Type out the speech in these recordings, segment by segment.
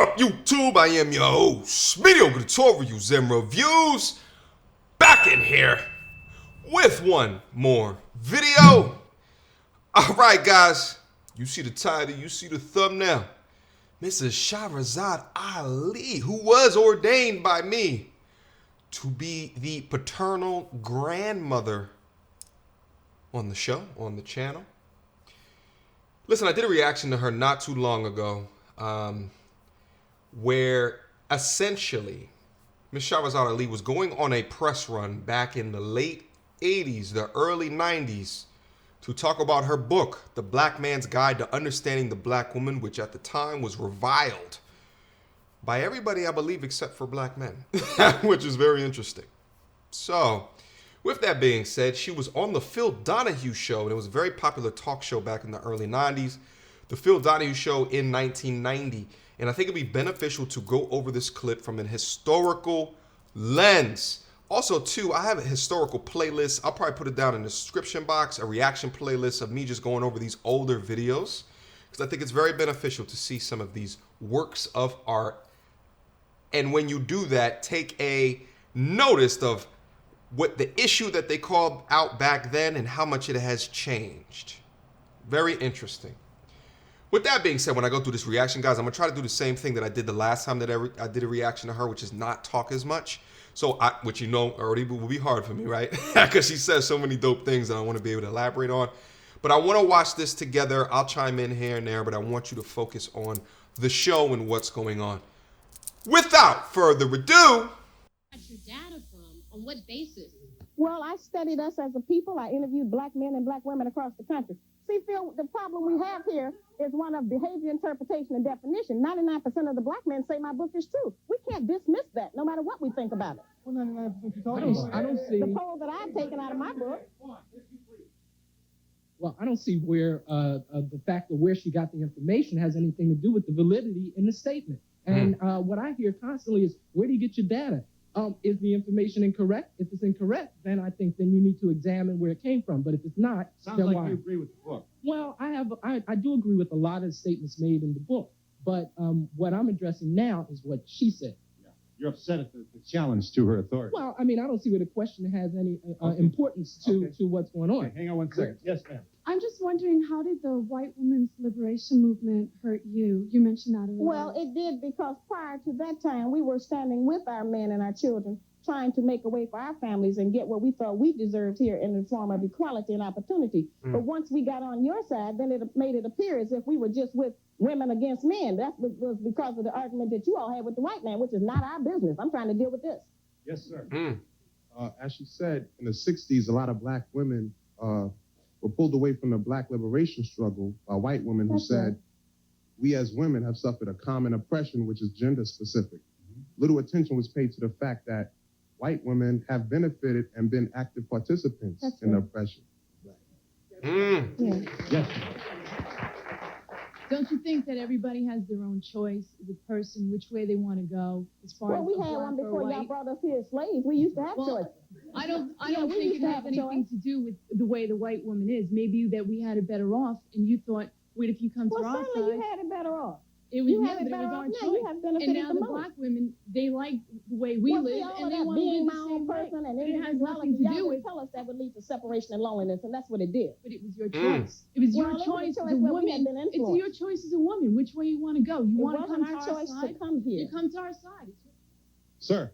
up, YouTube? I am your host, Mediocre Tutorials and Reviews, back in here with one more video. Alright guys, you see the title, you see the thumbnail. Mrs. Shahrazad Ali, who was ordained by me to be the paternal grandmother on the show, on the channel. Listen, I did a reaction to her not too long ago, where essentially Miss Shahrazad Ali was going on a press run back in the late 80s, the early 90s, to talk about her book, The Black Man's Guide to Understanding the Black Woman, which at the time was reviled by everybody, I believe, except for black men, which is very interesting. So, with that being said, she was on the Phil Donahue show, and it was a very popular talk show back in the early 90s. The Phil Donahue show in 1990. And I think it'd be beneficial to go over this clip from an historical lens. Also, too, I have a historical playlist. I'll probably put it down in the description box, a reaction playlist of me just going over these older videos, because I think it's very beneficial to see some of these works of art. And when you do that, take a notice of what the issue that they called out back then and how much it has changed. Very interesting. With that being said, when I go through this reaction, guys, I'm going to try to do the same thing that I did the last time that I did a reaction to her, which is not talk as much. So, which you know already will be hard for me, right? Because she says so many dope things that I want to be able to elaborate on. But I want to watch this together. I'll chime in here and there, but I want you to focus on the show and what's going on. Without further ado... Your data from? On what basis? Well, I studied us as a people. I interviewed black men and black women across the country. See, Phil, the problem we have here is one of behavior, interpretation, and definition. 99% of the black men say my book is true. We can't dismiss that, no matter what we think about it. Well, 99% you're talking about. I don't see... The poll that I've taken out of my book. Well, I don't see where the fact of where she got the information has anything to do with the validity in the statement. And what I hear constantly is, where do you get your data? Is the information incorrect? If it's incorrect, then I think then you need to examine where it came from. But if it's not, sounds then like why? you agree with the book. Well, I do agree with a lot of the statements made in the book. But what I'm addressing now is what she said. Yeah. You're upset at the challenge to her authority. Well, I mean, I don't see where the question has any importance to what's going on. Okay, hang on one second. Yes, ma'am. I'm just wondering, how did the white women's liberation movement hurt you? You mentioned that earlier. Well, it did, because prior to that time, we were standing with our men and our children, trying to make a way for our families and get what we thought we deserved here in the form of equality and opportunity. But once we got on your side, then it made it appear as if we were just with women against men. That was because of the argument that you all had with the white man, which is not our business. I'm trying to deal with this. Yes, sir. As she said, in the 60s, a lot of black women were pulled away from the black liberation struggle by white women who said, we as women have suffered a common oppression, which is gender specific. Little attention was paid to the fact that white women have benefited and been active participants in the oppression. Yes. Don't you think that everybody has their own choice as a person, which way they want to go, as far Well, as we a had black one or before y'all white? brought us here as slaves. We used to have choice. I don't we think used it to has have a anything choice. to do with the way the white woman is. Maybe that we had it better off, and you thought, wait, if you come to Well, our certainly side, you had it better off. it was, You yeah, have but it it was better our off now. choice. You have benefited And now the the most. black women, they like the way we Well, live, see, all and of they that want to being live my the own same way. person and But it has nothing to do with. tell us that would lead to separation and loneliness, and that's what it did. But it was your choice. It was Well, your it was a choice choice as a where we had woman. been It's influenced. your choice as a woman, which way you want to go. You It want to come wasn't to our our choice side, to come here. you come to our side. Sir.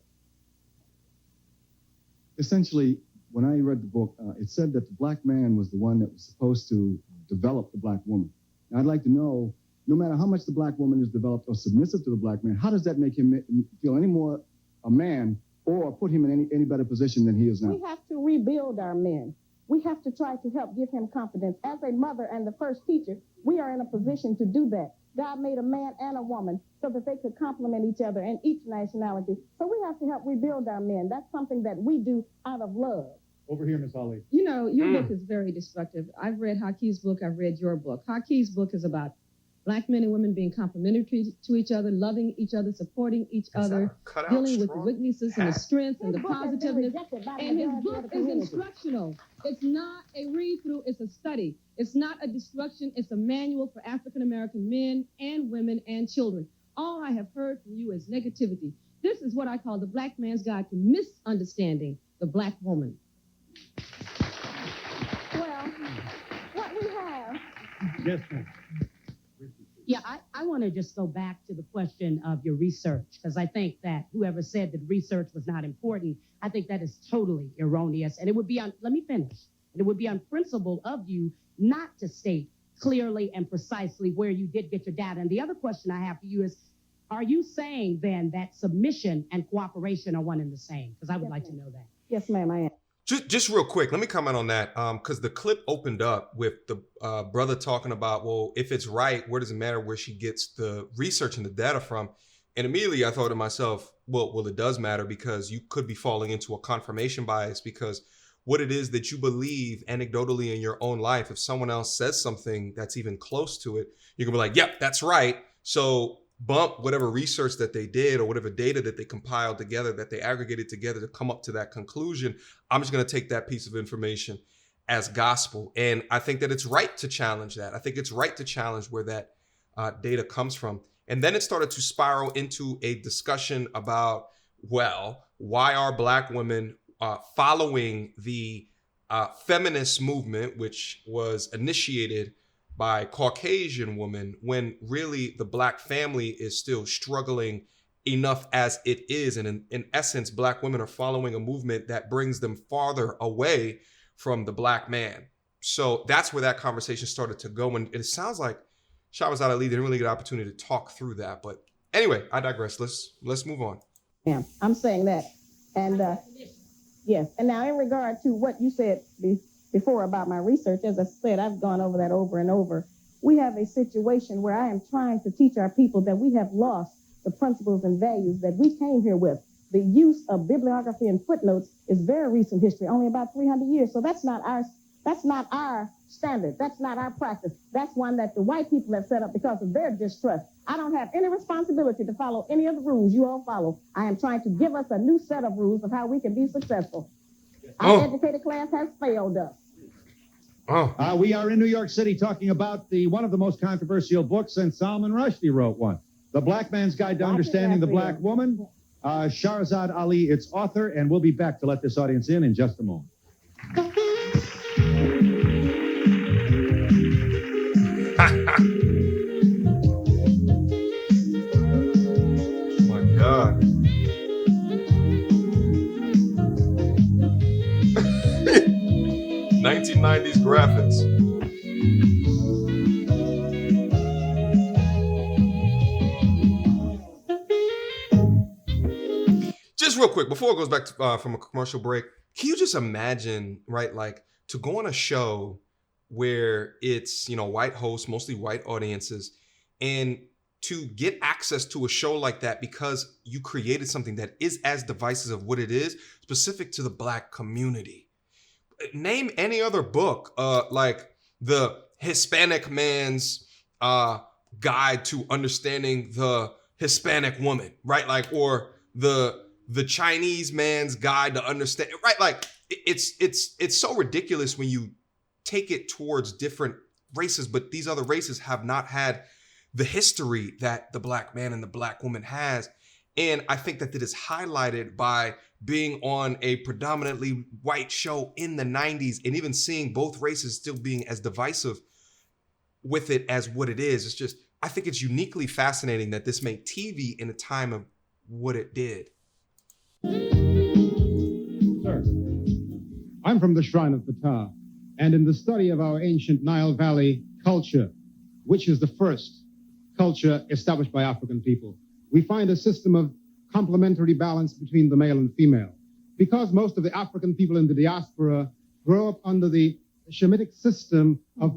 Essentially, when I read the book, it said that the black man was the one that was supposed to develop the black woman. And I'd like to know, no matter how much the black woman is developed or submissive to the black man, how does that make him feel any more a man or put him in any better position than he is now? We have to rebuild our men. We have to try to help give him confidence. As a mother and the first teacher, we are in a position to do that. God made a man and a woman so that they could complement each other in each nationality. So we have to help rebuild our men. That's something that we do out of love. Over here, Miss Ali. You know, your book is very destructive. I've read Hakeem's book. I've read your book. Hakeem's book is about black men and women being complementary to each other, loving each other, supporting each other, dealing with the weaknesses and the strengths and the positiveness. And his book is instructional. It's not a read-through. It's a study. It's not a destruction. It's a manual for African-American men and women and children. All All I have heard from you is negativity. This is what I call the black man's guide to misunderstanding the black woman. Well, what we have. Yes, ma'am. Yeah, I want to just go back to the question of your research, because I think that whoever said that research was not important, I think that is totally erroneous. And it would be let me finish. It would be unprincipled of you not to state clearly and precisely where you did get your data. And the other question I have for you is, are you saying then that submission and cooperation are one and the same? Because I would like to know that. Yes, ma'am, I am. Just real quick, let me comment on that, because the clip opened up with the brother talking about, well, if it's right, where does it matter where she gets the research and the data from? And immediately I thought to myself, well, it does matter, because you could be falling into a confirmation bias, because what it is that you believe anecdotally in your own life, if someone else says something that's even close to it, you can be like, yep, that's right. So bump whatever research that they did or whatever data that they compiled together, that they aggregated together to come up to that conclusion. I'm just going to take that piece of information as gospel. And I think that it's right to challenge that. I think it's right to challenge where that data comes from. And then it started to spiral into a discussion about, well, why are black women following the feminist movement, which was initiated by Caucasian women, when really the black family is still struggling enough as it is. And in essence, black women are following a movement that brings them farther away from the black man. So that's where that conversation started to go. And it sounds like Shahrazad Ali didn't really get an opportunity to talk through that. But anyway, I digress. Let's move on. Yeah, I'm saying that. And yes, and now in regard to what you said before about my research, as I said, I've gone over that over and over. We have a situation where I am trying to teach our people that we have lost the principles and values that we came here with. The use of bibliography and footnotes is very recent history, only about 300 years. So that's not our standard. That's not our practice. That's one that the white people have set up because of their distrust. I don't have any responsibility to follow any of the rules you all follow. I am trying to give us a new set of rules of how we can be successful. Our educated class has failed us. We are in New York City talking about one of the most controversial books, and Salman Rushdie wrote one, The Black Man's Guide to Understanding the Black Woman. Shahrazad Ali, its author, and we'll be back to let this audience in just a moment. My God. '90s graphics. Just real quick, before it goes back to, from a commercial break, can you just imagine, right, like to go on a show where it's, white hosts, mostly white audiences, and to get access to a show like that because you created something that is as divisive of what it is, specific to the black community. Name any other book, like the Hispanic man's guide to understanding the Hispanic woman, right? Like, or the Chinese man's guide to understand, right? Like, it's so ridiculous when you take it towards different races, but these other races have not had the history that the black man and the black woman has. And I think that is highlighted by being on a predominantly white show in the 90s and even seeing both races still being as divisive with it as what it is. It's just, I think it's uniquely fascinating that this made TV in a time of what it did. Sir, I'm from the Shrine of Ptah, and in the study of our ancient Nile Valley culture, which is the first culture established by African people, we find a system of complementary balance between the male and female. Because most of the African people in the diaspora grow up under the Shemitic system of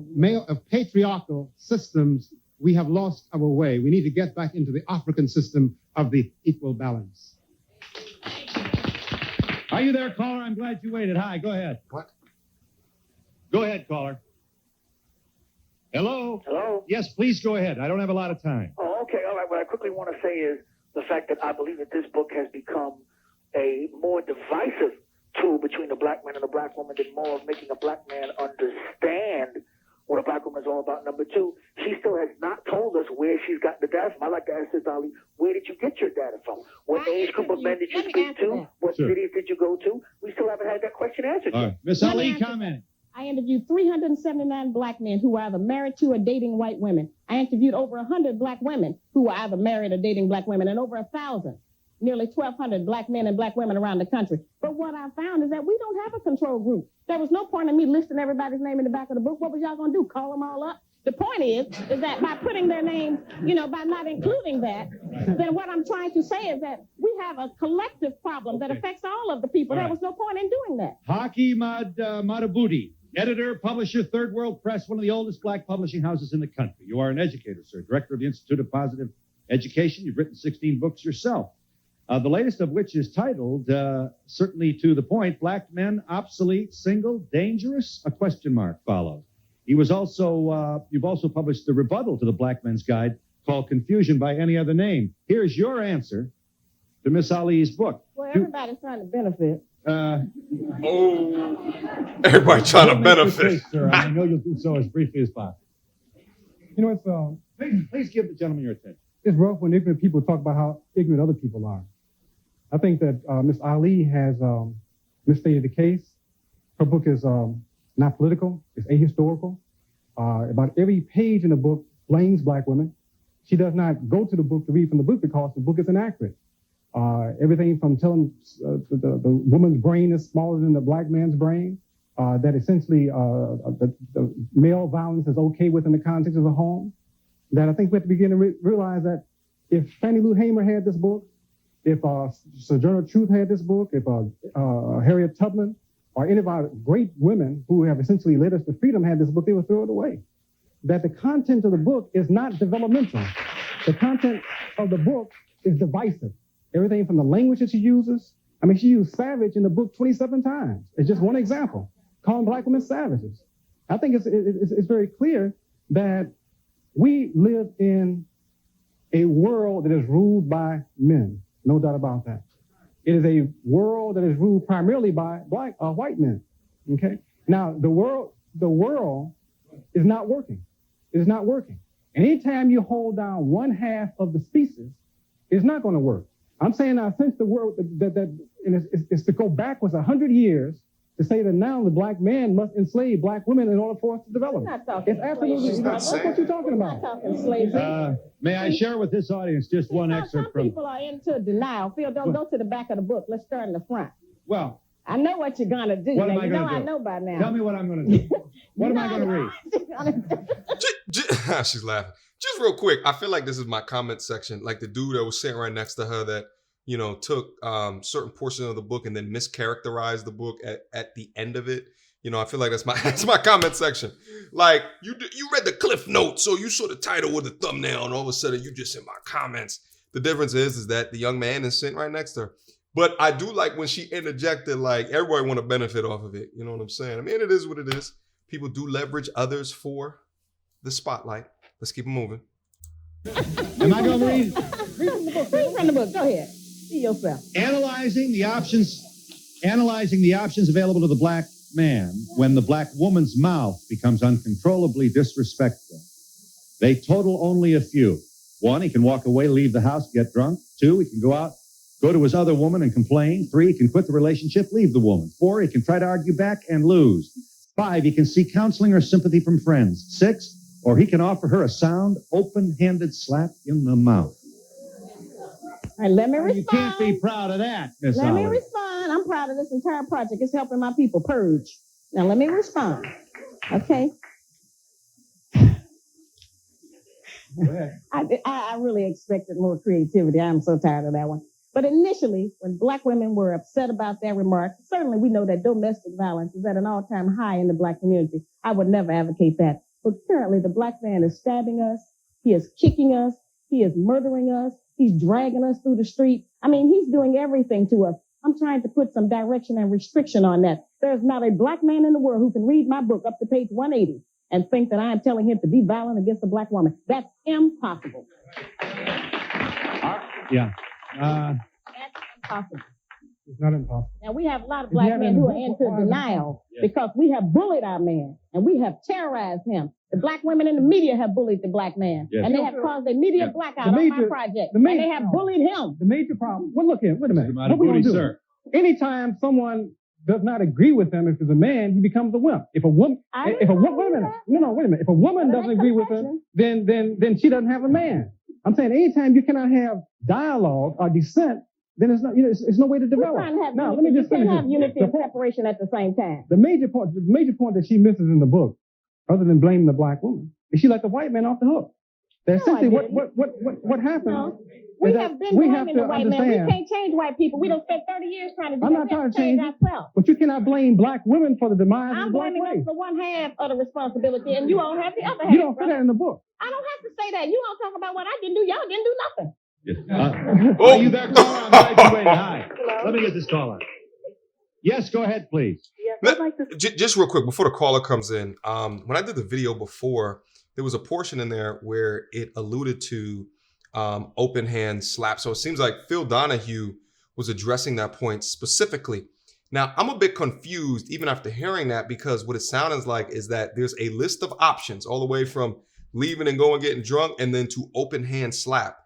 patriarchal systems, we have lost our way. We need to get back into the African system of the equal balance. Are you there, caller? I'm glad you waited. Hi, go ahead. What? Go ahead, caller. Hello? Hello? Yes, please go ahead. I don't have a lot of time. Oh, okay. All right. What I quickly want to say is the fact that I believe that this book has become a more divisive tool between the black man and the black woman than more of making a black man understand what a black woman is all about. Number two, she still has not told us where she's gotten the data from. I'd like to ask Sis Ali, where did you get your data from? What age group of men did you speak to? What cities did you go to? We still haven't had that question answered. All right. Miss Ali, comment. I interviewed 379 black men who were either married to or dating white women. I interviewed over 100 black women who were either married or dating black women, and over 1,000, nearly 1,200 black men and black women around the country. But what I found is that we don't have a control group. There was no point in me listing everybody's name in the back of the book. What was y'all going to do, call them all up? The point is that by putting their names, by not including that, then what I'm trying to say is that we have a collective problem that affects all of the people. There was no point in doing that. Haki Madabudi, editor, publisher, Third World Press, one of the oldest black publishing houses in the country. You are an educator, sir, director of the Institute of Positive Education. You've written 16 books yourself. The latest of which is titled, certainly to the point, Black Men, Obsolete, Single, Dangerous? A question mark follows. You've also published the rebuttal to the Black Men's Guide called Confusion by Any Other Name. Here's your answer to Miss Ali's book. Well, everybody's trying to benefit. Everybody trying to benefit. Case, sir. I know you'll do so as briefly as possible. It's Please give the gentleman your attention. it's rough when ignorant people talk about how ignorant other people are. I think that Miss Ali has misstated the case. Her book is not political. It's ahistorical. About every page in the book blames black women. She does not go to the book to read from the book because the book is inaccurate. Everything from telling the woman's brain is smaller than the black man's brain, that essentially the male violence is okay within the context of the home, that I think we have to begin to realize that if Fannie Lou Hamer had this book, if Sojourner Truth had this book, if Harriet Tubman or any of our great women who have essentially led us to freedom had this book, they would throw it away. That the content of the book is not developmental. The content of the book is divisive. Everything from the language that she uses. I mean, she used savage in the book 27 times. It's just one example, calling black women savages. I think it's very clear that we live in a world that is ruled by men. No doubt about that. It is a world that is ruled primarily by white men. Okay. Now the world is not working. It is not working. Anytime you hold down one half of the species, it's not going to work. I'm saying now, since the world is to go backwards 100 years to say that now the black man must enslave black women in order for us to develop. It's absolutely not. That's what you're talking about. We're not talking slavery. May I share with this audience just one excerpt from... Some people are into denial. Phil, don't go to the back of the book. Let's start in the front. Well... I know what you're going to do. What am I going to do? I know by now. Tell me what I'm going to do. What am I going to read? She's laughing. Just real quick, I feel like this is my comment section. Like the dude that was sitting right next to her that, took certain portions of the book and then mischaracterized the book at the end of it. I feel like that's my comment section. Like you read the Cliff Notes, so you saw the title with the thumbnail, and all of a sudden you just in my comments. The difference is that the young man is sitting right next to her. But I do like when she interjected, like, everybody want to benefit off of it. You know what I'm saying? I mean, it is what it is. People do leverage others for the spotlight. Let's keep it moving. Am I going to read? Read from the book. Go ahead. See yourself. Analyzing the options available to the black man when the black woman's mouth becomes uncontrollably disrespectful. They total only a few. 1, he can walk away, leave the house, get drunk. 2, he can go out, go to his other woman and complain. 3, he can quit the relationship, leave the woman. 4, he can try to argue back and lose. 5, he can seek counseling or sympathy from friends. 6, or he can offer her a sound, open-handed slap in the mouth. All right, let me respond. You can't be proud of that, Miss Let me Oliver. respond. I'm proud of this entire project. It's helping my people purge. Now, let me respond. Okay? Go ahead. I really expected more creativity. I'm so tired of that one. But initially, when black women were upset about that remark, certainly we know that domestic violence is at an all-time high in the black community. I would never advocate that. But currently, the black man is stabbing us. He is kicking us. He is murdering us. He's dragging us through the street. I mean, he's doing everything to us. I'm trying to put some direction and restriction on that. There's not a black man in the world who can read my book up to page 180 and think that I am telling him to be violent against a black woman. That's impossible. Yeah. That's impossible. It's not impossible. And we have a lot of black men who are into denial because we have bullied our man and we have terrorized him. The black women in the media have bullied the black man. Yes. And they have caused a media blackout on my project. And they have bullied him. The major problem, well, look here, wait a minute. What we gonna do? Anytime someone does not agree with him, if it's a man, he becomes a wimp. If a woman, wait a minute. No, wait a minute. If a woman doesn't agree with him, then she doesn't have a man. I'm saying anytime you cannot have dialogue or dissent, then it's not, it's no way to develop. Now, let me just finish. You can't have unity and separation at the same time. The major point that she misses in the book, other than blaming the black woman, is she let the white man off the hook. That's essentially what happened. No. We have been blaming the white man. We can't change white people. We don't spend 30 years trying to do that. I'm not trying to change ourselves. But you cannot blame black women for the demise of the black race. I'm blaming us for one half of the responsibility, and you all have the other half. You don't say that in the book. I don't have to say that. You all talk about what I didn't do. Y'all didn't do nothing. Are you there, caller? I'm glad you waited. Hi. Let me get this caller. Yes, go ahead, please. Yes, just real quick, before the caller comes in, when I did the video before, there was a portion in there where it alluded to open hand slap. So it seems like Phil Donahue was addressing that point specifically. Now, I'm a bit confused even after hearing that, because what it sounds like is that there's a list of options all the way from leaving and going getting drunk and then to open hand slap.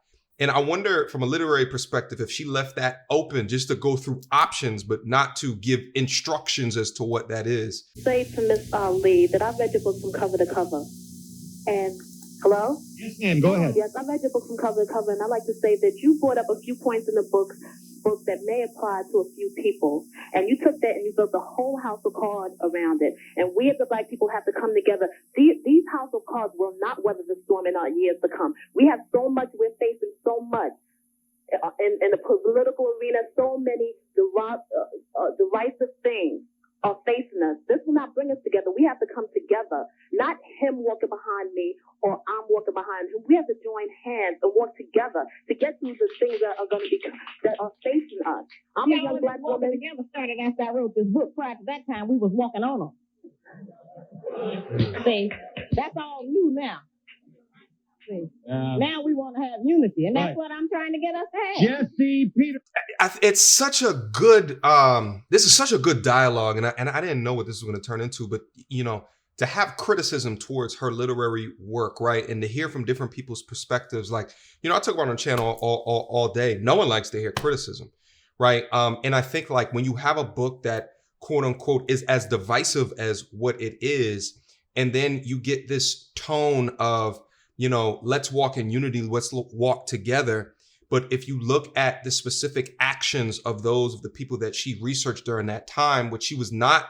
And I wonder from a literary perspective if she left that open just to go through options, but not to give instructions as to what that is. Say to Miss Lee that I read your book from cover to cover. And hello? Yes, ma'am. Go ahead. Yes, I read your book from cover to cover, and I'd like to say that you brought up a few points in the book that may apply to a few people. And you took that and you built a whole house of cards around it. And we as the black people have to come together. These house of cards will not weather the storm in our years to come. We have so much, we're facing so much. In the political arena, so many derisive things are facing us. This will not bring us together. We have to come together. Not him walking behind me or I'm walking behind him. We have to join hands and work together to get through the things that are going to be that are facing us. I'm a young black woman. Together started after I wrote this book. Prior to that time, we was walking on them. See, that's all new now. Now we want to have unity, and that's what I'm trying to get us to have. Jesse Peter. It's such a good. This is such a good dialogue, and I didn't know what this was going to turn into, but to have criticism towards her literary work, right, and to hear from different people's perspectives, like I talk about on the channel all day. No one likes to hear criticism, right? And I think like when you have a book that quote unquote is as divisive as what it is, and then you get this tone of let's walk in unity, let's walk together. But if you look at the specific actions of the people that she researched during that time, what she was not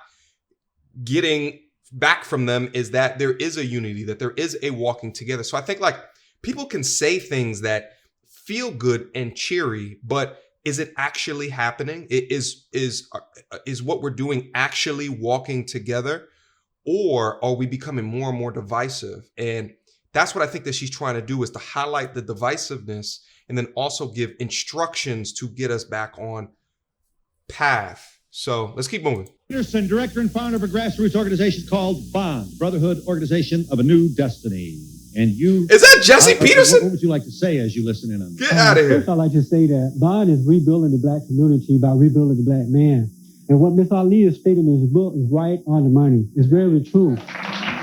getting back from them is that there is a unity, that there is a walking together. So I think like people can say things that feel good and cheery, but is it actually happening? Is what we're doing actually walking together, or are we becoming more and more divisive? And that's what I think that she's trying to do, is to highlight the divisiveness and then also give instructions to get us back on path. So let's keep moving. Peterson, director and founder of a grassroots organization called BOND, Brotherhood Organization of a New Destiny. And you... Is that Jesse Peterson? What would you like to say as you listen in on this? Get out of here. First, I'd like to say that BOND is rebuilding the black community by rebuilding the black man. And what Miss Ali is stating in his book is right on the money. It's very true.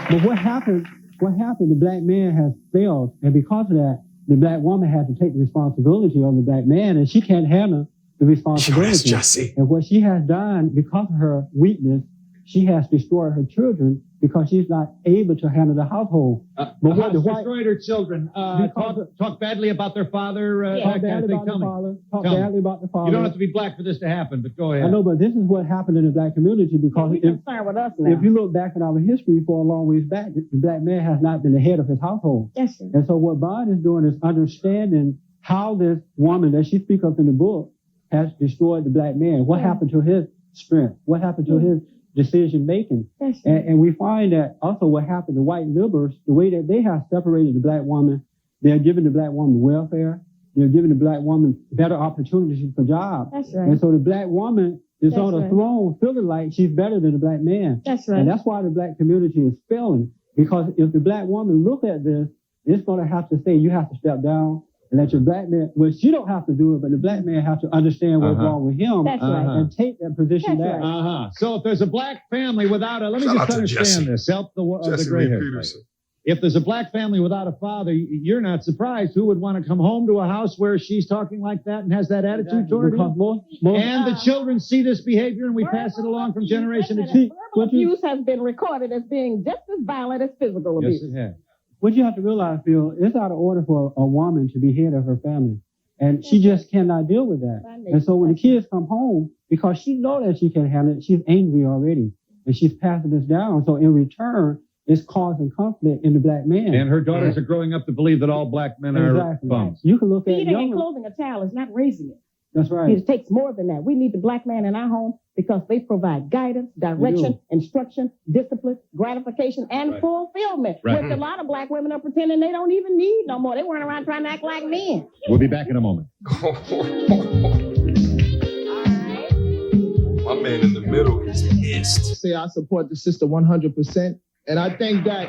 But what happened, the black man has failed. And because of that, the black woman had to take the responsibility on the black man, and she can't handle the responsibility. Jesse. And what she has done, because of her weakness, she has destroyed her children because she's not able to handle the household. But what destroyed her children? Talk badly about their father. Talk badly about the father. Talk badly about the father. You don't have to be black for this to happen, but go ahead. I know, but this is what happened in the black community, because if you look back in our history for a long ways back, the black man has not been the head of his household. Yes, sir. And so what BOND is doing is understanding how this woman that she speaks of in the book has destroyed the black man. What happened to his strength? What happened to his decision making? Yes, and we find that also what happened to white liberals, the way that they have separated the black woman, they're giving the black woman welfare, they're giving the black woman better opportunities for jobs. That's right. And so the black woman is on a throne feeling like she's better than the black man. That's right. And that's why the black community is failing, because if the black woman look at this, it's going to have to say, you have to step down, And that your black man, well, she don't have to do it, but the black man has to understand what's wrong with him and take that position back. So if there's a black family without a, let me just understand this. Help the gray hair. If there's a black family without a father, you're not surprised. Who would want to come home to a house where she's talking like that and has that attitude toward him? And the children see this behavior and we pass it along from generation to generation. Verbal abuse has been recorded as being just as violent as physical abuse. Yes, it has. What you have to realize, Phil, it's out of order for a woman to be head of her family. And she just cannot deal with that. And so when the kids come home, because she knows that she can't handle it, she's angry already. And she's passing this down. So in return, it's causing conflict in the black man. And her daughters are growing up to believe that all black men are bums. You can look at feeding and clothing a child is not raising it. That's right. It takes more than that. We need the black man in our home because they provide guidance, direction, instruction, discipline, gratification, and fulfillment. Right. Which a lot of black women are pretending they don't even need no more. They run around trying to act like men. We'll be back in a moment. My man in the middle is pissed. Say I support the sister 100%. And I think that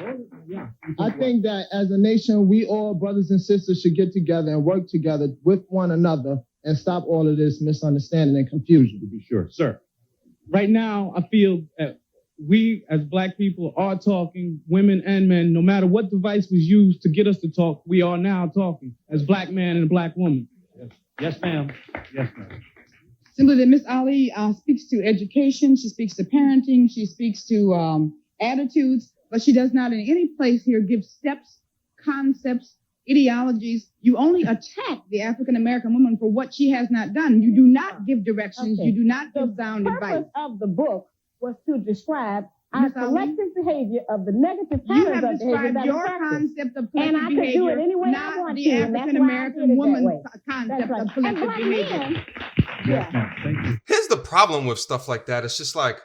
as a nation, we all brothers and sisters should get together and work together with one another and stop all of this misunderstanding and confusion. To be sure. Sir. Right now, I feel that we as black people are talking, women and men, no matter what device was used to get us to talk, we are now talking as black man and black woman. Yes, ma'am. Yes, ma'am. Simply that Miss Ali speaks to education, she speaks to parenting, she speaks to attitudes, but she does not in any place here give steps, concepts, ideologies. You only attack the African-American woman for what she has not done. You do not give directions. You do not give sound advice. The purpose of the book was to describe our collective behavior of the negative patterns of behavior. You have described your concept of collective and I behavior, could do it any way I not want the to, and that's African-American why I did it that woman's way. concept That's of right. collective And black behavior. men, Yes, ma'am. Thank you. Here's the problem with stuff like that. It's just like,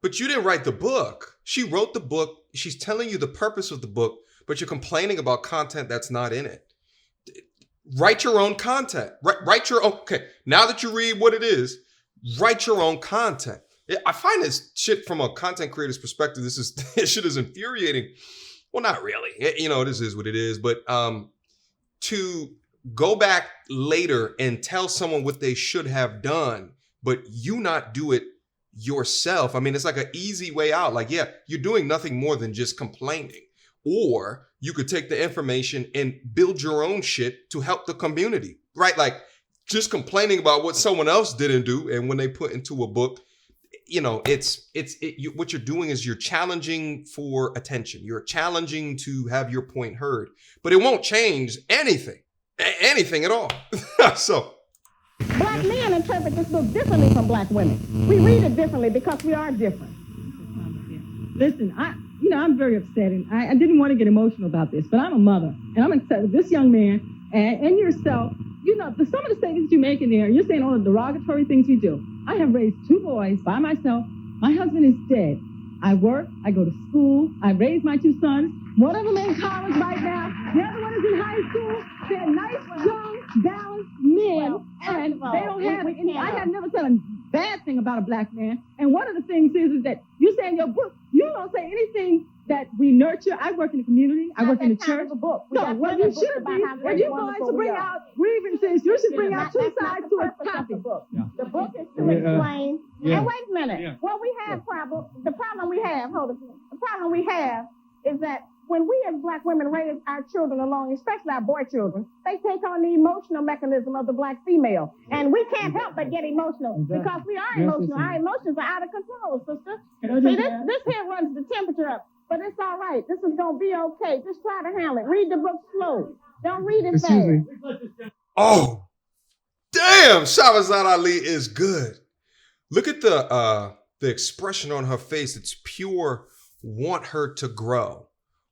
but you didn't write the book. She wrote the book. She's telling you the purpose of the book, but you're complaining about content that's not in it. Write your own content. Write your own. Okay, now that you read what it is, write your own content. I find this shit from a content creator's perspective. This shit is infuriating. Well, not really. This is what it is. But to go back later and tell someone what they should have done, but you not do it yourself. I mean, it's like an easy way out. Like, yeah, you're doing nothing more than just complaining. Or you could take the information and build your own shit to help the community, right? Like just complaining about what someone else didn't do. And when they put into a book, what you're doing is you're challenging for attention. You're challenging to have your point heard, but it won't change anything at all. So black men interpret this book differently from black women. We read it differently because we are different. Listen, I'm very upset, and I didn't want to get emotional about this, but I'm a mother, and I'm upset with this young man and yourself. Some of the statements you make in there, you're saying all the derogatory things you do. I have raised 2 boys by myself. My husband is dead. I work, I go to school, I raise my 2 sons. One of them in college right now, the other one is in high school. They're nice, young, balanced men, and they don't have any. I have never said a bad thing about a black man. And one of the things is that you say in your book, you don't say anything that we nurture. I work in the community. I work in the church. So what you should be, when you're going to bring out grievances, you should bring out 2 sides to a topic. The book is to explain. And wait a minute. Yeah. Well, we have the problem we have is that when we as black women raise our children along, especially our boy children, they take on the emotional mechanism of the black female. And we can't help but get emotional because we are emotional. Our emotions are out of control, sister. See, this here runs the temperature up. But it's all right. This is going to be okay. Just try to handle it. Read the book slow. Don't read it fast. Oh, damn. Shahrazad Ali is good. Look at the expression on her face. It's pure want her to grow,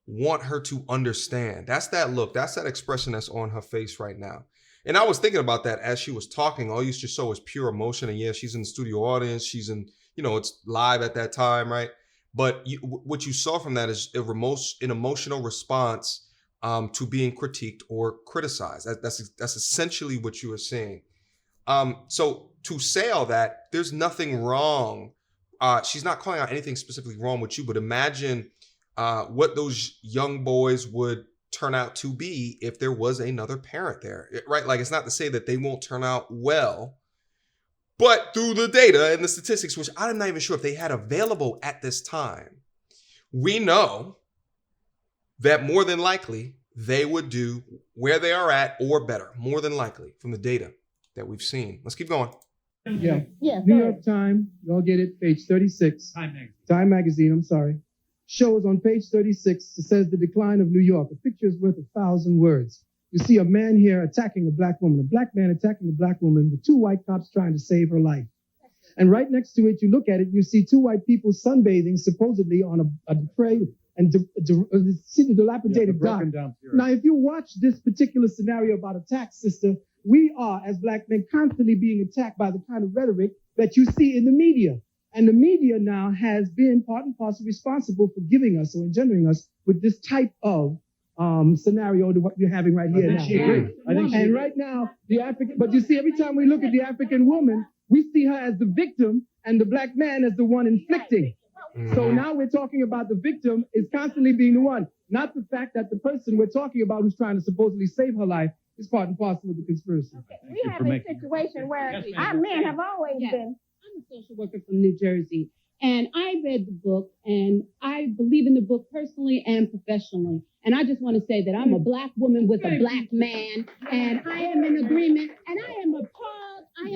want her to understand. That's that look. That's that expression that's on her face right now. And I was thinking about that as she was talking. All you just saw was pure emotion. And yeah, she's in the studio audience. She's in, it's live at that time, right? But what you saw from that is an emotional response to being critiqued or criticized. That's essentially what you were saying. So to say all that, there's nothing wrong. She's not calling out anything specifically wrong with you, but imagine what those young boys would turn out to be if there was another parent there, right? Like, it's not to say that they won't turn out well, but through the data and the statistics, which I'm not even sure if they had available at this time, we know that more than likely they would do where they are at or better, more than likely, from the data that we've seen. Let's keep going. Yeah. Yeah. New York Times, y'all get it, page 36. Time magazine, I'm sorry. Shows on page 36, it says the decline of New York. A picture is worth 1,000 words. You see a man here attacking a black woman, a black man attacking a black woman with 2 white cops trying to save her life. And right next to it, you look at it, you see 2 white people sunbathing supposedly on a depraved and see the dilapidated dock. Now, if you watch this particular scenario about a tax system, we are, as black men, constantly being attacked by the kind of rhetoric that you see in the media. And the media now has been part and parcel responsible for giving us or engendering us with this type of scenario to what you're having right here now. And right now, the African, but you see, every time we look at the African woman, we see her as the victim and the black man as the one inflicting. So now we're talking about the victim is constantly being the one, not the fact that the person we're talking about who's trying to supposedly save her life is part and parcel of the conspiracy. We have a situation where our men have always been. I'm a social worker from New Jersey, and I read the book, and I believe in the book personally and professionally. And I just want to say that I'm a black woman with a black man, and I am in agreement, and I am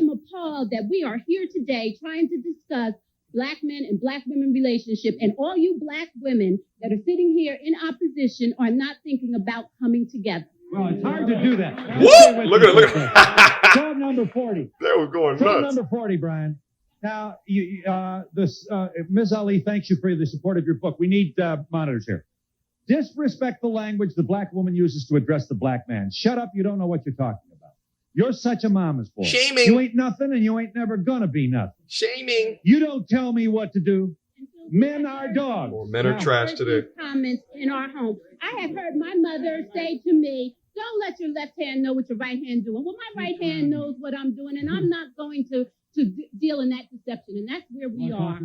appalled that we are here today trying to discuss black men and black women relationship, and all you black women that are sitting here in opposition are not thinking about coming together. Well, it's hard to do that. Woo! Look at it. Club number 40. They were going Club nuts. number 40, Brian. Now, Ms. Ali, thanks you for the support of your book. We need monitors here. Disrespectful language the black woman uses to address the black man. Shut up, you don't know what you're talking about. You're such a mama's boy. Shaming. You ain't nothing and you ain't never gonna be nothing. Shaming. You don't tell me what to do. Men are dogs. Or men are trash today. Comments in our home. I have heard my mother say to me, don't let your left hand know what your right hand doing. Well, my right hand knows what I'm doing, and I'm not going to deal in that deception, and that's where we are.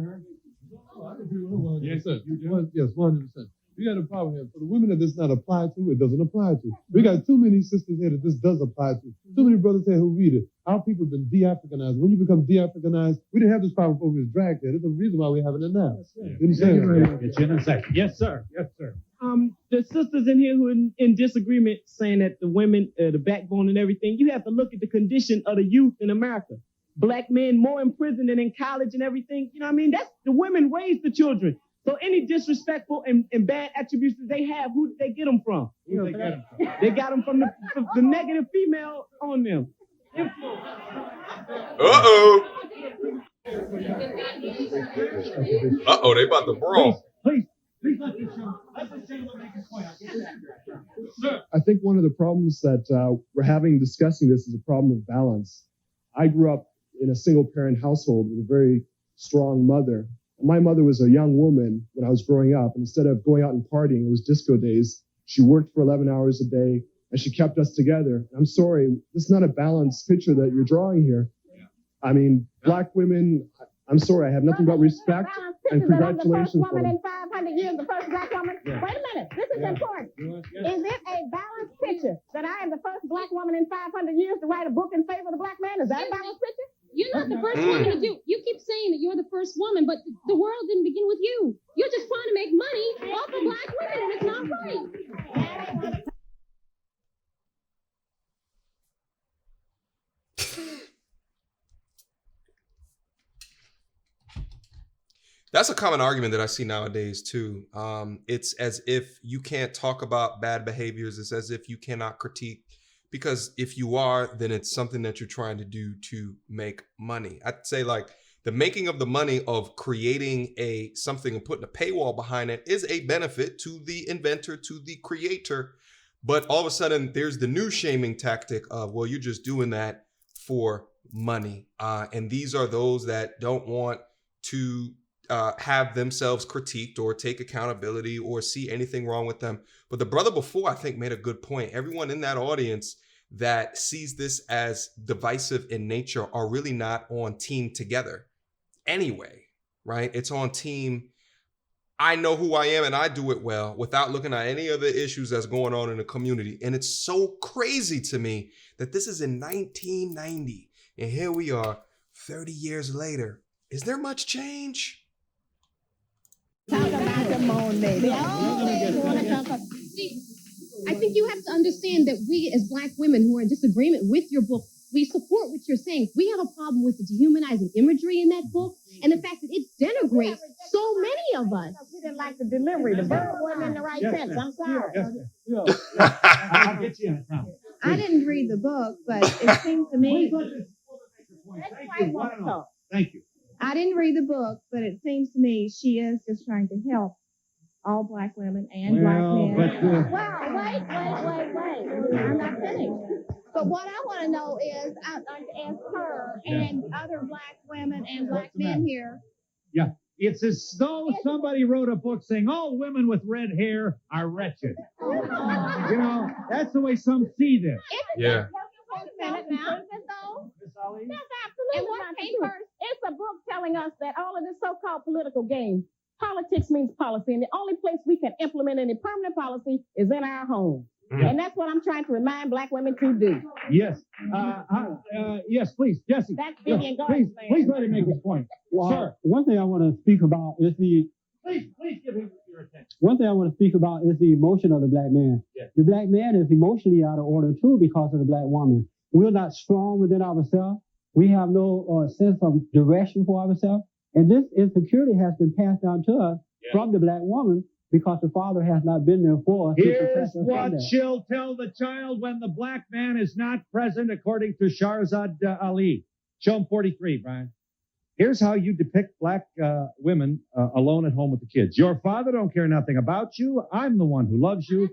Yes, sir. Yes, 100%. We got a problem here. For the women that this not apply to, it doesn't apply to. We got too many sisters here that this does apply to. Too many brothers here who read it. Our people have been de-Africanized. When you become de-Africanized, we didn't have this problem before we was dragged here. There's a reason why we're having it now. You understand? Get you in a second. Yes, sir. Yes, sir. The sisters in here who are in disagreement saying that the women, the backbone and everything, you have to look at the condition of the youth in America. Black men more in prison than in college and everything. You know what I mean? That's the women raise the children. So any disrespectful and bad attributes that they have, who did they get them from? They got them from the negative female on them. Uh-oh. Uh-oh, they about to brawl. Please let this show. Let this gentleman make his point. Sir. I think one of the problems that we're having discussing this is a problem of balance. I grew up in a single-parent household with a very strong mother. My mother was a young woman when I was growing up, and instead of going out and partying, it was disco days. She worked for 11 hours a day, and she kept us together. I'm sorry, this is not a balanced picture that you're drawing here. I mean, black women, I'm sorry, I have nothing but respect and congratulations for them. In 500 years, the first black woman. Yeah. Wait a minute, this is important. Is it a balanced picture that I am the first black woman in 500 years to write a book in favor of the black man? Is that a balanced picture? You're not the first woman to do. You keep saying that you're the first woman, but the world didn't begin with you. You're just trying to make money off of black women, and it's not right. That's a common argument that I see nowadays too. It's as if you can't talk about bad behaviors. It's as if you cannot critique, because if you are, then it's something that you're trying to do to make money. I'd say like the making of the money of creating something and putting a paywall behind it is a benefit to the inventor, to the creator. But all of a sudden there's the new shaming tactic of, well, you're just doing that for money. And these are those that don't want to have themselves critiqued or take accountability or see anything wrong with them. But the brother before, I think, made a good point. Everyone in that audience that sees this as divisive in nature are really not on team together anyway, right? It's on team I know who I am and I do it well without looking at any other issues that's going on in the community. And it's so crazy to me that this is in 1990 and here we are 30 years later. Is there much change? Talk about the moon, baby. See, I think you have to understand that we as Black women who are in disagreement with your book, we support what you're saying. We have a problem with the dehumanizing imagery in that book and the fact that it denigrates so many of us. We didn't like the delivery. The verb wasn't in the right sense. I'm sorry. I'll get you in a problem. I didn't read the book, but it seems to me. Thank you. I didn't read the book, but it seems to me she is just trying to help all Black women and Black men. Well, wait. I'm not finished. But what I want to know is, I'd like to ask her and other Black women and Black men here. Yeah. It's as though somebody wrote a book saying all women with red hair are wretched. You know, that's the way some see this. Yeah. Wait a minute now. That's absolutely not true. It's a book telling us that all of this so-called political game, politics means policy, and the only place we can implement any permanent policy is in our home. And that's what I'm trying to remind Black women to do. Yes. Yes, please, Jesse. That's Vivian Please let him make his point. Well, Sir. one thing I want to speak about is Please give him your attention. One thing I want to speak about is the emotion of the Black man. Yes. The Black man is emotionally out of order too because of the Black woman. We're not strong within ourselves. We have no sense of direction for ourselves. And this insecurity has been passed down to us from the Black woman because the father has not been there for us. Here's what she'll tell the child when the Black man is not present, according to Shahrazad Ali. Show him 43, Brian. Here's how you depict Black women alone at home with the kids. Your father don't care nothing about you. I'm the one who loves you.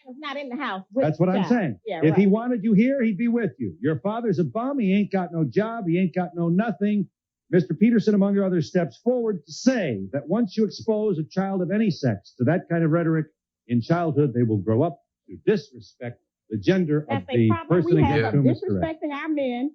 It's not in the house. That's what I'm saying. Yeah, if he wanted you here, he'd be with you. Your father's a bum. He ain't got no job. He ain't got no nothing. Mr. Peterson, among your others, steps forward to say that once you expose a child of any sex to that kind of rhetoric in childhood, they will grow up to disrespect the gender of the person against whom it's directed. Disrespecting our men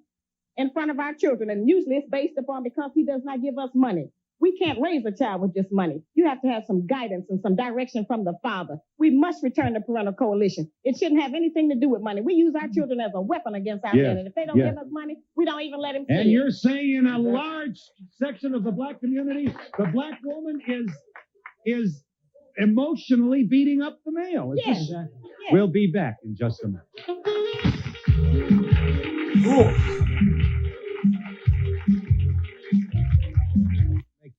in front of our children, and usually it's based upon because he does not give us money. We can't raise a child with just money. You have to have some guidance and some direction from the father. We must return to parental coalition. It shouldn't have anything to do with money. We use our children as a weapon against our men, and if they don't give us money, we don't even let them see And you're saying in a large section of the Black community, the Black woman is emotionally beating up the male. Yes. We'll be back in just a minute.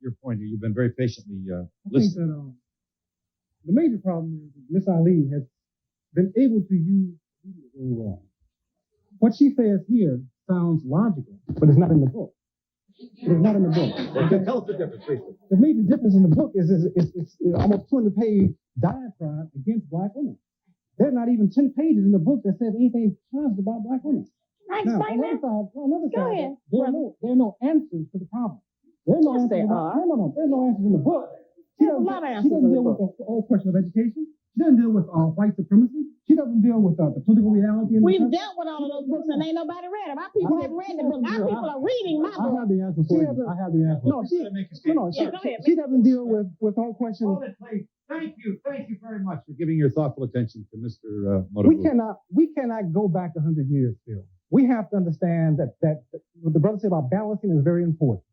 Your point here. You've been very patiently listening. I think that the major problem is that Miss Ali has been able to use media very well. What she says here sounds logical, but it's not in the book. It's not in the book. Tell us the difference, please. The major difference in the book is it's almost 200-page diatribe against Black women. There are not even 10 pages in the book that says anything positive about Black women. Now, on another side, there are no answers to the problem. There's no answers. There's no answers in the book. She doesn't deal with the whole question of education. She doesn't deal with white supremacy. She doesn't deal with the political reality. We've dealt with all of those books and ain't nobody read them. Our people haven't read the book. Our people are reading my book. I have the answer for you. I have the answer. She doesn't deal with the whole question. Thank you very much for giving your thoughtful attention to Mr. Motorboat. We cannot go back 100 years still. We have to understand that what the brother said about balancing is very important.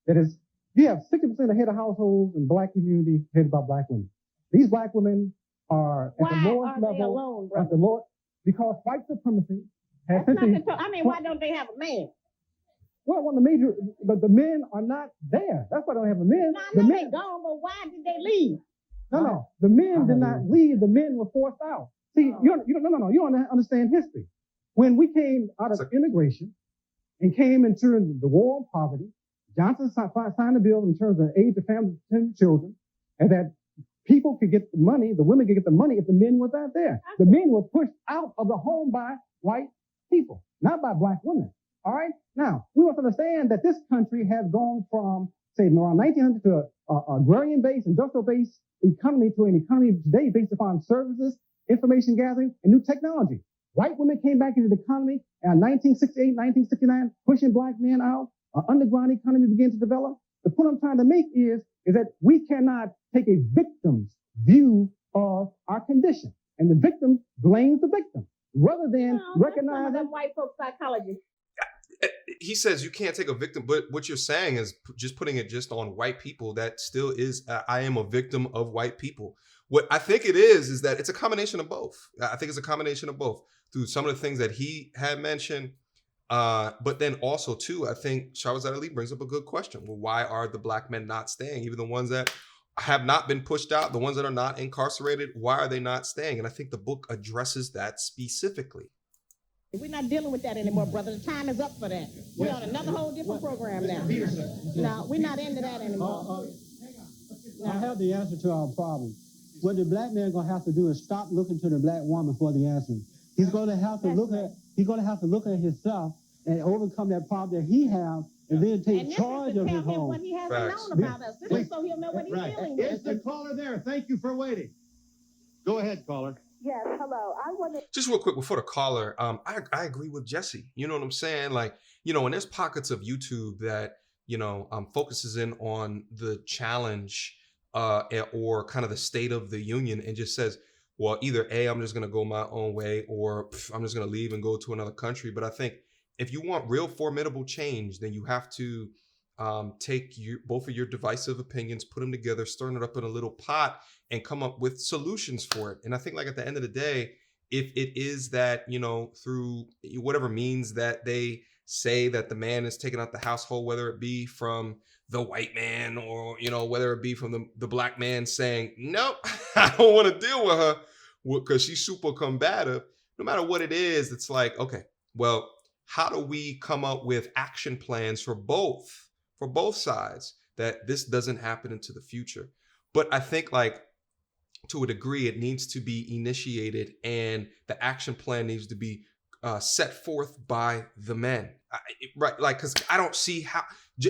That is, you have 60% of head of households in Black community headed by Black women. These Black women are at the lowest level. At the lowest, because white supremacy has why don't they have a man? Well, the men are not there. That's why they don't have a man. No, they're gone, but why did they leave? No. The men did not leave. The men were forced out. See, you don't understand history. When we came out of immigration and came into the war on poverty, Johnson signed a bill in terms of aid to families and children, and that people could get the money, the women could get the money if the men were not there. The men were pushed out of the home by white people, not by Black women. All right? Now, we must understand that this country has gone from, say, around 1900 to an agrarian-based, industrial-based economy to an economy today based upon services, information gathering, and new technology. White women came back into the economy in 1968, 1969, pushing Black men out. An underground economy began to develop. The point I'm trying to make is that we cannot take a victim's view of our condition. And the victim blames the victim rather than recognize that white folk psychology. He says you can't take a victim, but what you're saying is just putting it just on white people. That still is, I am a victim of white people. What I think it is that it's a combination of both. I think it's a combination of both through some of the things that he had mentioned. But then also too, I think Shahrazad Ali brings up a good question. Well, why are the black men not staying? Even the ones that have not been pushed out, the ones that are not incarcerated, why are they not staying? And I think the book addresses that specifically. We're not dealing with that anymore, brother. The time is up for that. We're on another whole different program now. No, we're not into that anymore. I have the answer to our problem. What the black man gonna have to do is stop looking to the black woman for the answer. He's gonna have to look at himself and overcome that problem that he has, and then take charge of his home. What he hasn't known about us. This is so he'll know what he's dealing with. Is the caller there? Thank you for waiting. Go ahead, caller. Yes, hello. I want to just real quick before the caller. I agree with Jesse. You know what I'm saying? Like, you know, and there's pockets of YouTube that, you know, focuses in on the challenge or kind of the state of the union and just says, well, either A, I'm just going to go my own way, or I'm just going to leave and go to another country. But I think if you want real formidable change, then you have to take both of your divisive opinions, put them together, stir it up in a little pot, and come up with solutions for it. And I think, like, at the end of the day, if it is that, you know, through whatever means that they say that the man is taking out the household, whether it be from the white man or, you know, whether it be from the black man saying, nope, I don't want to deal with her because she's super combative. No matter what it is, it's like, okay, well, how do we come up with action plans for both sides that this doesn't happen into the future? But I think, like, to a degree, it needs to be initiated and the action plan needs to be set forth by the men. Right? Like, because I don't see how,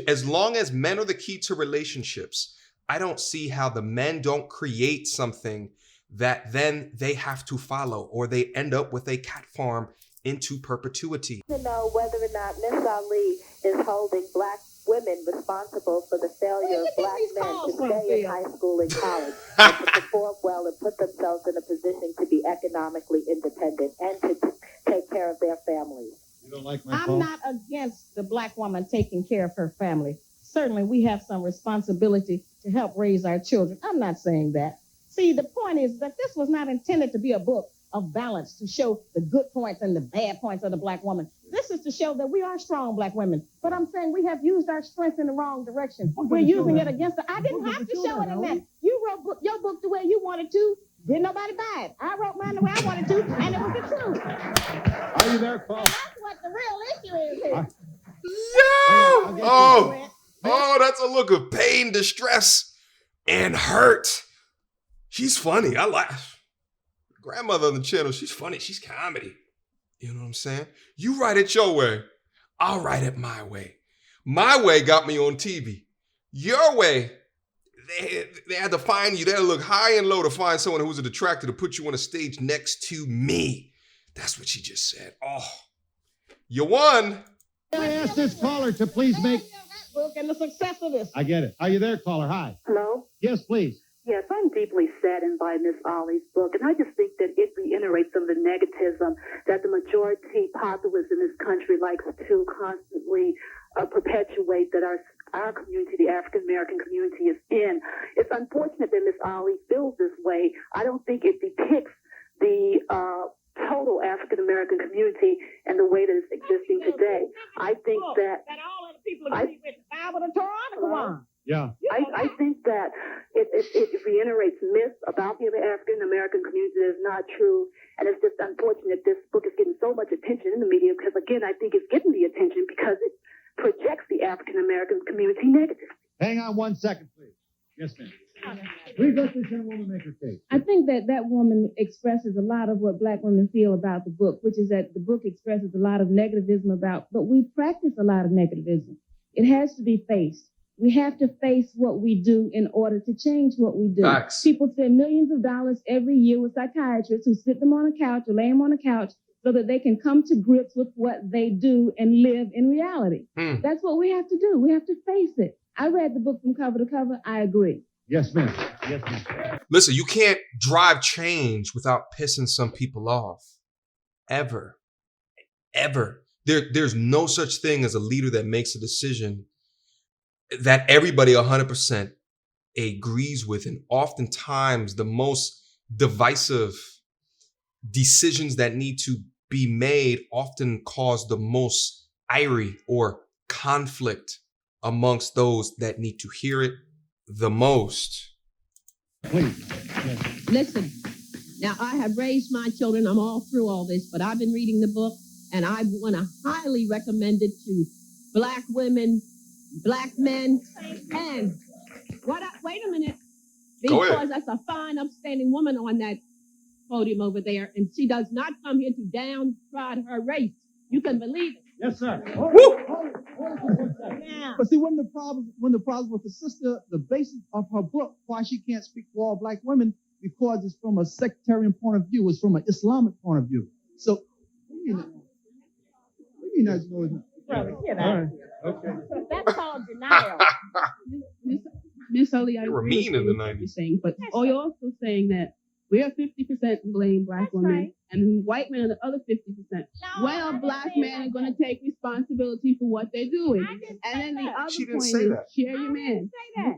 as long as men are the key to relationships, I don't see how the men don't create something that then they have to follow, or they end up with a cat farm into perpetuity. To know whether or not Miss Ali is holding black women responsible for the failure of black men to stay in high school and college and to perform well and put themselves in a position to be economically independent and to take care of their families. You don't like my I'm not against the black woman taking care of her family. Certainly, we have some responsibility to help raise our children. I'm not saying that. See, the point is that this was not intended to be a book of balance to show the good points and the bad points of the black woman. This is to show that we are strong black women. But I'm saying we have used our strength in the wrong direction. We're using it against the... I didn't have to show it in that. You wrote your book the way you wanted to. Didn't nobody buy it. I wrote mine the way I wanted to, and it was the truth. Are you there, Paul? And that's what the real issue is here. Oh, that's a look of pain, distress, and hurt. She's funny. I laugh. Grandmother on the channel, she's funny. She's comedy. You know what I'm saying? You write it your way. I'll write it my way. My way got me on TV. Your way, they had to find you. They had to look high and low to find someone who was a detractor to put you on a stage next to me. That's what she just said. Oh, you won. I asked this caller to please make... Book and the success of this. I get it. Are you there, caller? Hi. Hello? Yes, please. Yes, I'm deeply saddened by Miss Ali's book, and I just think that it reiterates some of the negativism that the majority populace in this country likes to constantly perpetuate that our community, the African American community, is in. It's unfortunate that Miss Ali feels this way. I don't think it depicts the total African American community and the way that it's existing today. I think that all of the people agree with the Bible, the Torah, and the Quran. Yeah. I think that it reiterates myths about the African American community that is not true. And it's just unfortunate this book is getting so much attention in the media because, again, I think it's getting the attention because it projects the African American community negatively. Hang on 1 second, please. Yes, ma'am. Please let this young woman make her case. I think that woman expresses a lot of what black women feel about the book, which is that the book expresses a lot of negativism about, but we practice a lot of negativism. It has to be faced. We have to face what we do in order to change what we do. Facts. People spend millions of dollars every year with psychiatrists who sit them on a couch or lay them on a couch so that they can come to grips with what they do and live in reality. That's what we have to do. We have to face it. I read the book from cover to cover. I agree. Yes, ma'am. Yes, ma'am. Listen, you can't drive change without pissing some people off. Ever. There's no such thing as a leader that makes a decision that everybody 100% agrees with. And oftentimes the most divisive decisions that need to be made often cause the most ire or conflict amongst those that need to hear it the most. Please. Listen, now I have raised my children. I'm all through all this, but I've been reading the book, and I want to highly recommend it to Black women, Black men, and wait a minute, because that's a fine, upstanding woman on that podium over there, and she does not come here to downtrod her race. You can believe it. Yes, sir. But see, one of the problems with the sister, the basis of her book, why she can't speak for all Black women, because it's from a sectarian point of view, it's from an Islamic point of view. So, Brother, get All out. right. Okay. That's called denial. Miss Ali, I They were agree mean with in the what you're 90s. saying, but you're also saying that we are 50% blame Black women, and white men are the other 50%. Well, Black men are going to take responsibility for what they're doing. And then the other She didn't point say is, that. share your man. Say that.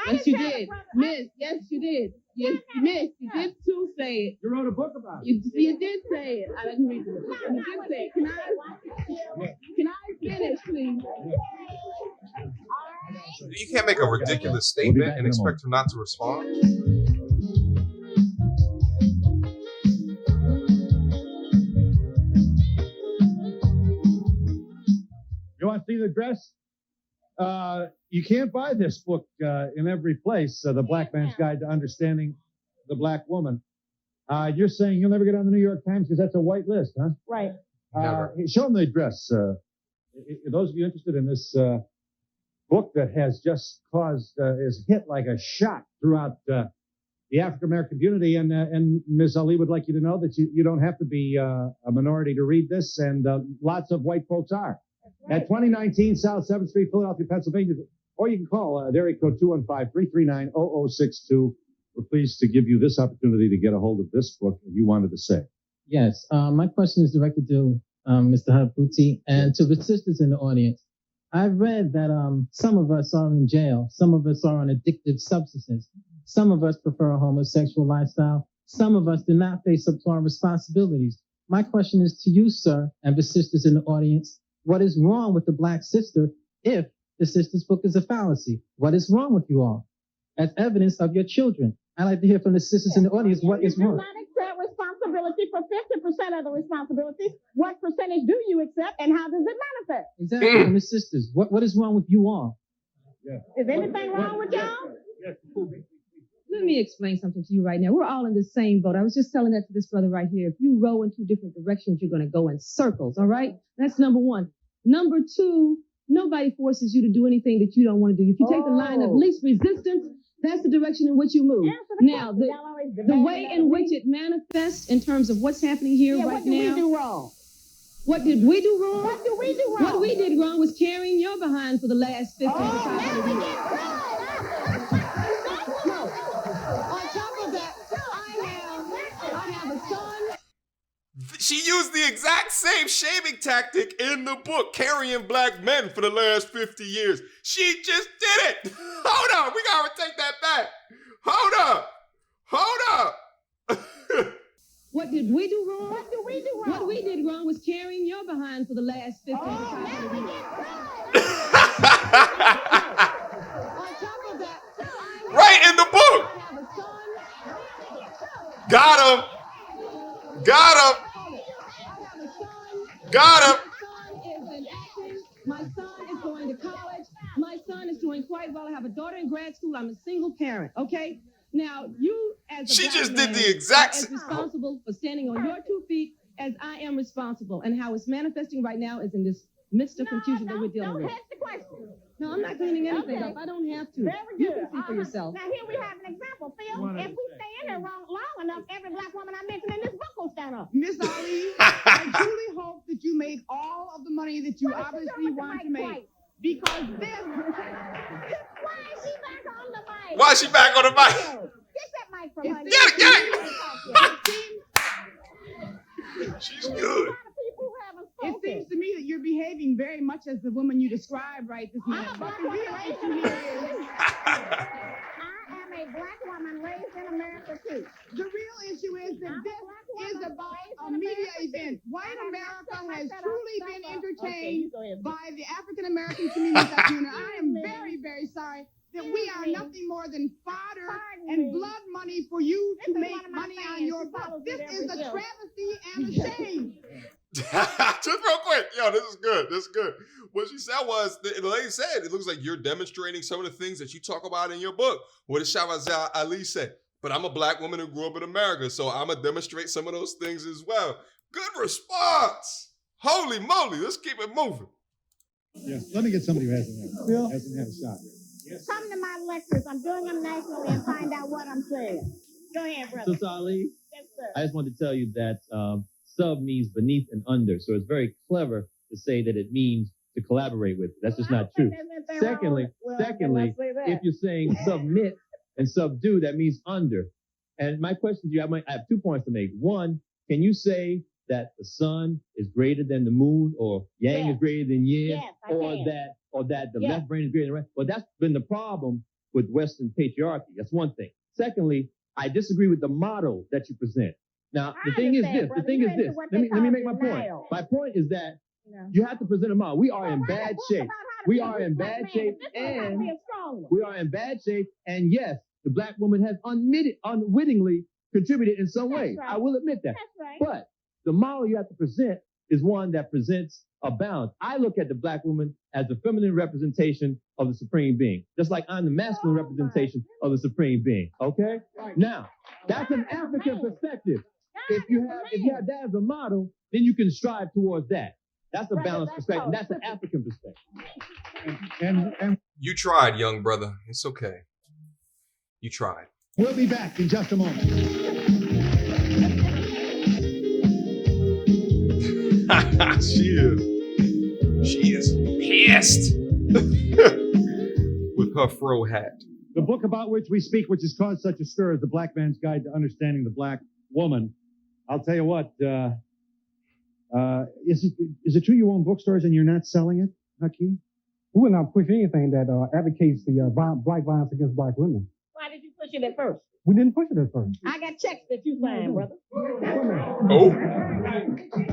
Yes, you did. Miss, yes, you did. Yes, Miss, you did too say it. You wrote a book about it. You did say it. I didn't read the book. You did say it. Can I finish, please? You can't make a ridiculous statement and expect her not to respond. You want to see the dress? You can't buy this book in every place, The Black Man's Guide to Understanding the Black Woman. You're saying you'll never get on the New York Times because that's a white list, huh? Right. Show them the address. Those of you interested in this book that has just is hit like a shot throughout the African-American community, and Ms. Ali would like you to know that you don't have to be a minority to read this, and lots of white folks are. At 2019 South 7th Street, Philadelphia, Pennsylvania, or you can call area code 215-339-0062. We're pleased to give you this opportunity to get a hold of this book if you wanted to say. Yes, my question is directed to Mr. Haraputi and to the sisters in the audience. I've read that some of us are in jail, some of us are on addictive substances, some of us prefer a homosexual lifestyle, some of us do not face up to our responsibilities. My question is to you, sir, and the sisters in the audience. What is wrong with the Black sister if the sister's book is a fallacy? What is wrong with you all? As evidence of your children. I'd like to hear from the sisters in the audience what is wrong. You do not accept responsibility for 50% of the responsibilities. What percentage do you accept, and how does it manifest? Exactly, from the sisters. What is wrong with you all? Is anything wrong with y'all? Let me explain something to you right now. We're all in the same boat. I was just telling that to this brother right here. If you row in two different directions, you're going to go in circles, all right? That's number one. Number two, nobody forces you to do anything that you don't want to do. If you take the line of least resistance, that's the direction in which you move. Now, the way in which it manifests in terms of what's happening here right now. What did we do wrong? What did we do wrong? What did we do wrong? What we did wrong was carrying your behind for the last 50 to 500 years. On top of that, I have a son. She used the exact same shaming tactic in the book, carrying Black men for the last 50 years. She just did it. Hold up. We got to take that back. Hold up. What did we do wrong? What did we do wrong? What we did wrong was carrying your behind for the last 50 to 500 years. Right in the book. Got him. My son is going to college. My son is doing quite well. I have a daughter in grad school. I'm a single parent, okay? Now, you as a She Black just man did the exact are as responsible for standing on your 2 feet as I am responsible. And how it's manifesting right now is in this midst of confusion that we're dealing with. Don't ask the question. No, I'm not cleaning anything up. I don't have to. Very You good. can see for yourself. Now, here we have an example, Phil. If we stay in here long enough, every Black woman I mentioned in this book will stand up. Miss Ali, I truly hope that you make all of the money that you obviously want to make. Because this. Why is she back on the mic? Get that mic from her. Get it. She's good. It seems to me that you're behaving very much as the woman you described right this minute. But the real issue here is I am a black woman raised in America too. the real issue is that this is about a media event. White America has truly been entertained by the African American community. I am very, very sorry that we are nothing more than fodder and blood money for you to make money on your book. This is a travesty and a shame. Just real quick. Yo, this is good. This is good. What she said was, the lady said, it looks like you're demonstrating some of the things that you talk about in your book. What did Shahrazad Ali say? But I'm a black woman who grew up in America, so I'm going to demonstrate some of those things as well. Good response. Holy moly. Let's keep it moving. Yeah. Let me get somebody who hasn't had a shot. Yes. Come to my lectures. I'm doing them nationally and find out what I'm saying. Go ahead, brother. So, Ali, Yes, sir. I just wanted to tell you that sub means beneath and under. So it's very clever to say that it means to collaborate with. That's just not true. Secondly, if you're saying submit and subdue, that means under. And my question to you, I have 2 points to make. One, can you say that the sun is greater than the moon, or yang is greater than yin, or that the left brain is greater than the right? Well, that's been the problem with Western patriarchy. That's one thing. Secondly, I disagree with the model that you present. Now, the thing is this. Let me make my point. My point is that you have to present a model. We are in bad shape. We are in bad shape, and yes, the black woman has unwittingly contributed in some way. Right. I will admit that. Right. But the model you have to present is one that presents a balance. I look at the black woman as the feminine representation of the supreme being, just like I'm the masculine representation of the supreme being. Okay? Right. Now, that's an African perspective. If you have that as a model, then you can strive towards that. That's a balanced perspective. That's an African perspective. And you tried, young brother. It's okay. You tried. We'll be back in just a moment. She is pissed with her fro hat. The book about which we speak, which has caused such a stir, is The Black Man's Guide to Understanding the Black Woman. I'll tell you what, is it true you own bookstores and you're not selling it, Hakeem? We will not push anything that advocates the black violence against black women. Why did you push it at first? We didn't push it at first. I got checks that you signed, brother. Oh.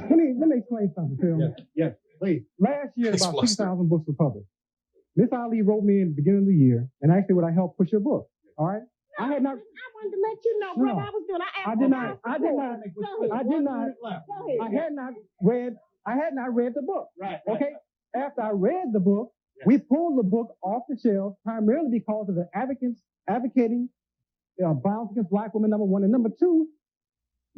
Let me explain something, Phil. Yes, please. Last year, about 6,000 books were published. Miss Ali wrote me in the beginning of the year and asked me would I help push her book. All right? No, I wanted to let you know what I was doing. I had not read the book. Right. Okay. After I read the book, we pulled the book off the shelf primarily because of the advocating violence against black women, number one, and number two,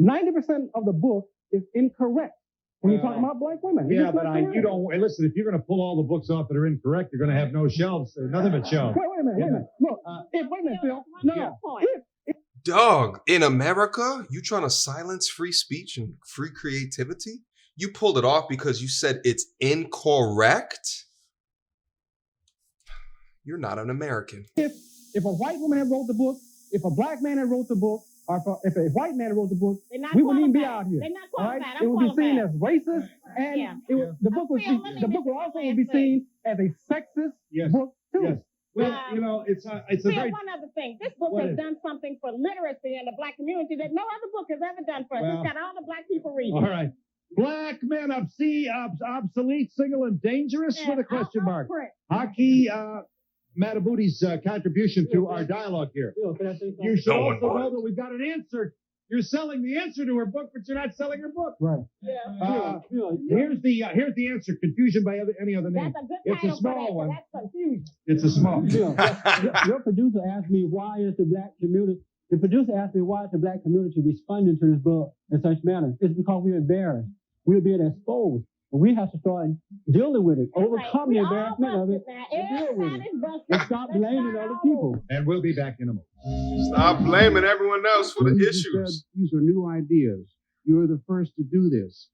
90% of the book is incorrect when you're talking about black women. Yeah, but you don't listen. If you're going to pull all the books off that are incorrect, you're going to have no shelves, nothing but shelves. Wait a minute. Look, wait a minute, Phil. No. Dog, in America, you trying to silence free speech and free creativity? You pulled it off because you said it's incorrect? You're not an American. If a white woman had wrote the book, if a black man had wrote the book, or if a white man had wrote the book, we wouldn't even be out here. They're not qualified. Right? It would be seen as racist, and the book would also be seen as a sexist book too. Yes. Well, it's a very... One other thing. This book has done something for literacy in the black community that no other book has ever done for us. It's got all the black people reading. All right. Black men obsolete, single, and dangerous with a question mark. Haki Matabuti's contribution to our dialogue here. You should also know that we've got an answer. You're selling the answer to her book, but you're not selling her book. Right. Here's the answer. Confusion by any other name. It's a small one. That's confusion. It's a small one. Your producer asked me why is the black community. The producer asked me why is the black community responding to this book in such manner. It's because we're embarrassed. We're being exposed. And we have to start dealing with it, overcome the embarrassment of it, and deal with it. And stop blaming other people. And we'll be back in a moment. Stop blaming everyone else for the issues. These are new ideas. You're the first to do this.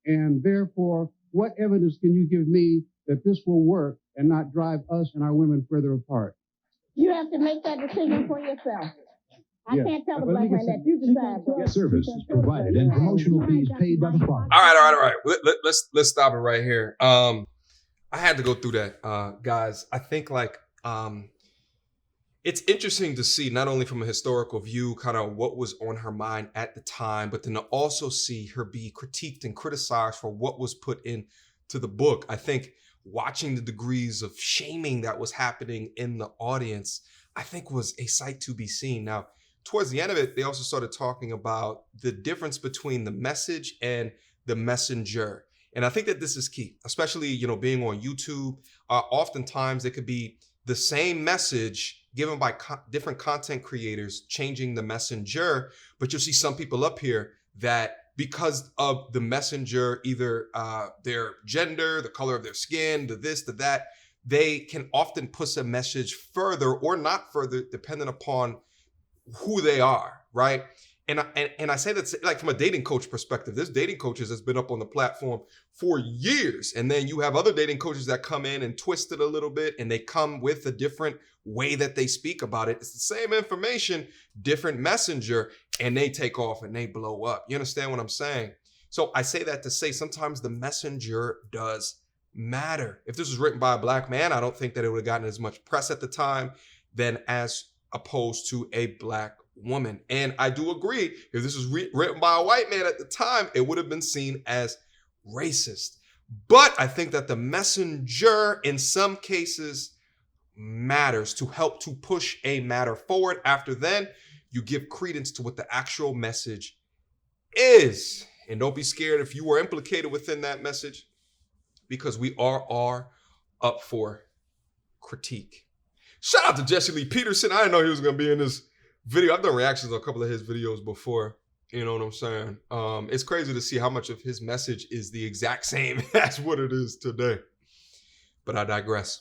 And therefore, what evidence can you give me that this will work and not drive us and our women further apart. You have to make that decision for yourself. I can't tell the black man that. You decide. Service is provided and promotional fees paid by the father. All right. Let's stop it right here. I had to go through that, guys. I think it's interesting to see not only from a historical view, kind of what was on her mind at the time, but then to also see her be critiqued and criticized for what was put into the book. I think watching the degrees of shaming that was happening in the audience, I think was a sight to be seen. Now, towards the end of it, they also started talking about the difference between the message and the messenger. And I think that this is key, especially, being on YouTube. Oftentimes it could be the same message given by different content creators changing the messenger, but you'll see some people up here that because of the messenger, either their gender, the color of their skin, the this, the that, they can often push a message further or not further, depending upon who they are, right? And I say that like from a dating coach perspective. There's dating coaches that's been up on the platform for years. And then you have other dating coaches that come in and twist it a little bit, and they come with a different way that they speak about it. It's the same information, different messenger, and they take off and they blow up. You understand what I'm saying? So I say that to say sometimes the messenger does matter. If this was written by a black man, I don't think that it would have gotten as much press at the time than as opposed to a black woman. And I do agree, if this was written by a white man at the time, it would have been seen as racist. But I think that the messenger in some cases matters to help to push a matter forward. After then, you give credence to what the actual message is. And don't be scared if you were implicated within that message, because we are up for critique. Shout out to Jesse Lee Peterson. I didn't know he was going to be in this video. I've done reactions on a couple of his videos before. You know what I'm saying? It's crazy to see how much of his message is the exact same as what it is today. But I digress.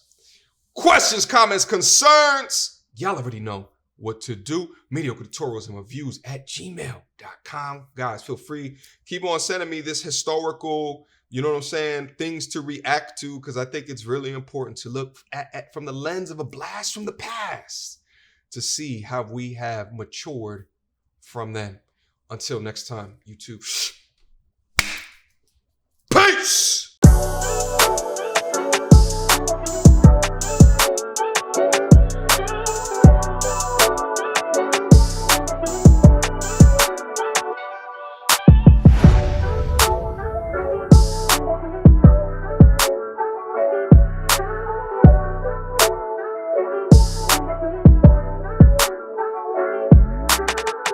Questions, comments, concerns. Y'all already know what to do. Mediocre tutorials and reviews at gmail.com. Guys, feel free. Keep on sending me this historical, you know what I'm saying, things to react to, because I think it's really important to look at from the lens of a blast from the past to see how we have matured from then. Until next time, YouTube.